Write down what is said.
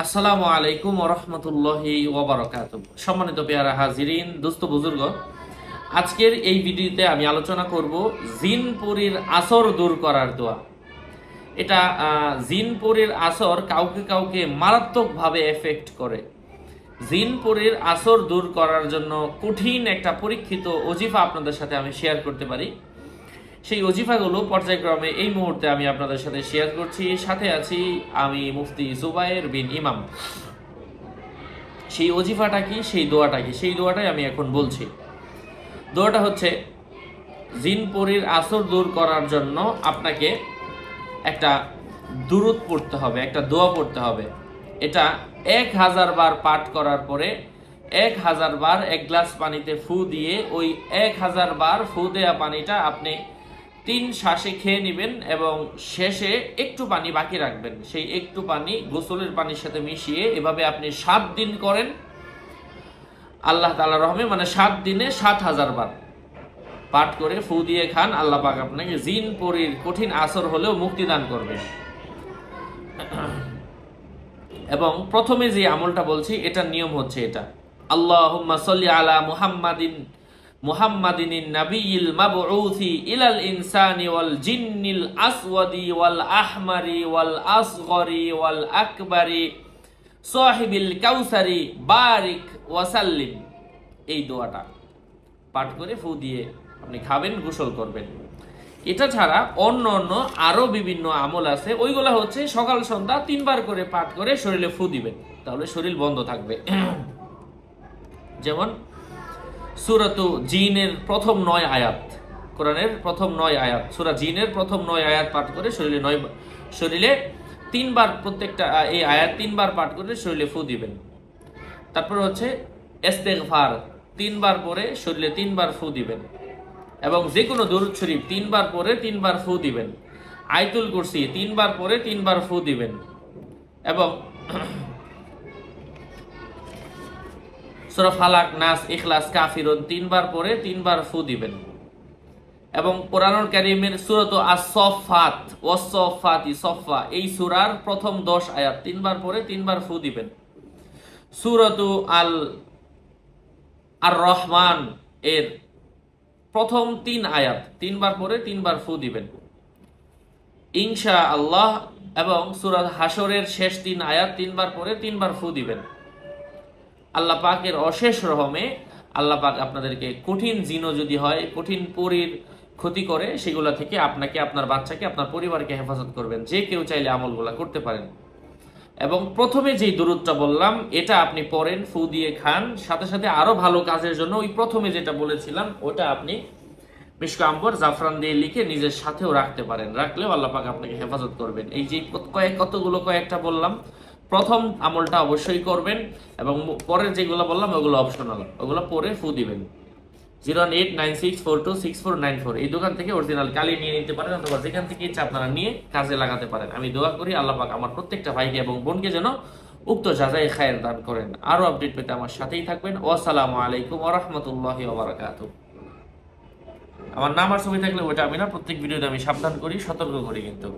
আসসালামু আলাইকুম ওয়া রাহমাতুল্লাহি ওয়া বারাকাতুহু। সম্মানিত পেয়ারা হাজিরিন, দোস্ত বুজুর্গ, আজকের এই ভিডিওতে আমি আলোচনা করব জিনপুরীর আসর দূর করার দোয়া। এটা জিনপুরীর আসর কাউকে কাউকে মারাত্মকভাবে এফেক্ট করে। জিনপুরীর আসর দূর করার জন্য কঠিন একটা পরীক্ষিত ওজিফা আপনাদের সাথে আমি শেয়ার করতে পারি। সেই ওজিফাগুলো পর্যায়ক্রমে এই মুহূর্তে আমি আপনাদের সাথে শেয়ার করছি। সাথে আছি আমি মুফতি জুবায়ের বিন ইমাম। সেই ওজিফাটা কি, সেই দোয়াটা কি, সেই দোয়াটাই আমি এখন বলছি। দোয়াটা হচ্ছে, জিনপুরীর আসর দূর করার জন্য আপনাকে একটা দুরূদ পড়তে হবে, একটা দোয়া পড়তে হবে। এটা 1000 বার পাঠ করার পরে 1000 বার এক গ্লাস পানিতে ফু দিয়ে ওই 1000 বার ফু দেওয়া পানিটা আপনি 3 শ্বাসে খেয়ে নেবেন এবং শেষে একটু পানি বাকি রাখবেন। সেই একটু পানি গোসলের পানির সাথে মিশিয়ে এভাবে আপনি 7 দিন করেন। আল্লাহ তাআলার রহমে 7 দিনে 7000 বার পাঠ করে ফু দিয়ে খান। আল্লাহ পাক আপনাকে জিন পরীর কঠিন আসর হলেও মুক্তি দান করবেন। এবং প্রথমে যে আমলটা বলছি, এটার নিয়ম হচ্ছে এটা: আল্লাহুম্মা সাল্লি আলা মুহাম্মাদিন নাবিয়িল মাবউসি ইলাল ইনসানি ওয়াল জিন্নিল আসওয়াদি ওয়াল আহমারি ওয়াল আসগরি ওয়াল আকবারি সাহিবিল কাউসারি বারিক ওয়াসাল্লিম। এই দোয়াটা পাঠ করে ফু দিয়ে আপনি খাবেন, গোসল করবেন। এটা ছাড়া অন্য অন্য আরো বিভিন্ন আমল আছে, ওইগুলা হচ্ছে সকাল সন্ধ্যা 3 বার করে পাঠ করে শরীরে ফু দিবেন, তাহলে শরীর বন্ধ থাকবে। যেমন সূরাতু জিনের প্রথম 9 আয়াত, কোরআনের প্রথম 9 আয়াত, সূরা জিনের প্রথম 9 আয়াত পাঠ করে শরীরে 3 বার, প্রত্যেকটা এই আয়াত 3 বার পাঠ করে শরীরে ফু দিবেন। তারপর হচ্ছে ইস্তেগফার 3 বার পরে শরীরে 3 বার ফু দিবেন। এবং যে কোনো দরুদ শরীফ 3 বার পরে 3 বার ফু দিবেন। আয়াতুল কুরসি 3 বার পরে 3 বার ফু দিবেন। এবং সূরা ফালাক, নাস, ইখলাস, কাফিরুন 3 বার পরে 3 বার ফু দিবেন। এবং কোরআনুল কারীমের সূরাতু আস-সাফফাত ওয়াস-সাফফাতি সাফফা, এই সূরার প্রথম 10 আয়াত 3 বার পরে 3 বার ফু দিবেন। সূরাতু আর-রহমান এর প্রথম 3 আয়াত 3 বার পরে 3 বার ফু দিবেন ইনশাআল্লাহ। এবং সূরা হাশরের শেষ 3 আয়াত 3 বার পরে 3 বার ফু দিবেন। আল্লাহ পাকের অশেষ রহমে আল্লাহ পাক আপনাদেরকে কঠিন জিনও যদি হয়, কঠিন পরীর ক্ষতি করে, সেগুলা থেকে আপনাকে, আপনার বাচ্চাকে, আপনার পরিবারকে হেফাজত করবেন। যে কেউ চাইলে আমলগুলা করতে পারেন। এবং প্রথমে যেই দুরূদটা বললাম, এটা আপনি পড়েন, ফু দিয়ে খান। সাথে সাথে আরো ভালো কাজের জন্য ওই প্রথমে যেটা বলেছিলাম, ওটা আপনি মিশক আম্বর, জাফরান দিয়ে লিখে নিজের সাথেও রাখতে পারেন। রাখলেও আল্লাহ পাক আপনাকে হেফাজত করবেন। এই যে কয়েকটা বললাম, প্রথম আমলটা অবশ্যই করবেন এবং পরের যেগুলো বললাম ওগুলো অপশনাল, ওগুলো পরে ফু দিবেন। 08964264994 এই দোকান থেকে অরিজিনাল কালি নিয়ে নিতে পারেন, অথবা যেখান থেকে ইচ্ছা আপনারা নিয়ে কাজে লাগাতে পারেন। আমি দোয়া করি আল্লাহ পাক আমার প্রত্যেকটা ভাইকে এবং বোনকে যেন উক্ত জাযায়ে খায়ের দান করেন। আরো আপডেট পেতে আমার সাথেই থাকবেন। আসসালামু আলাইকুম ওয়া রাহমাতুল্লাহি ওয়া বারাকাতুহু। আমার নাম আর ছবি থাকলে ওটা আমি না, প্রত্যেক ভিডিওতে আমি সাবধান করি, সতর্ক করি কিন্তু।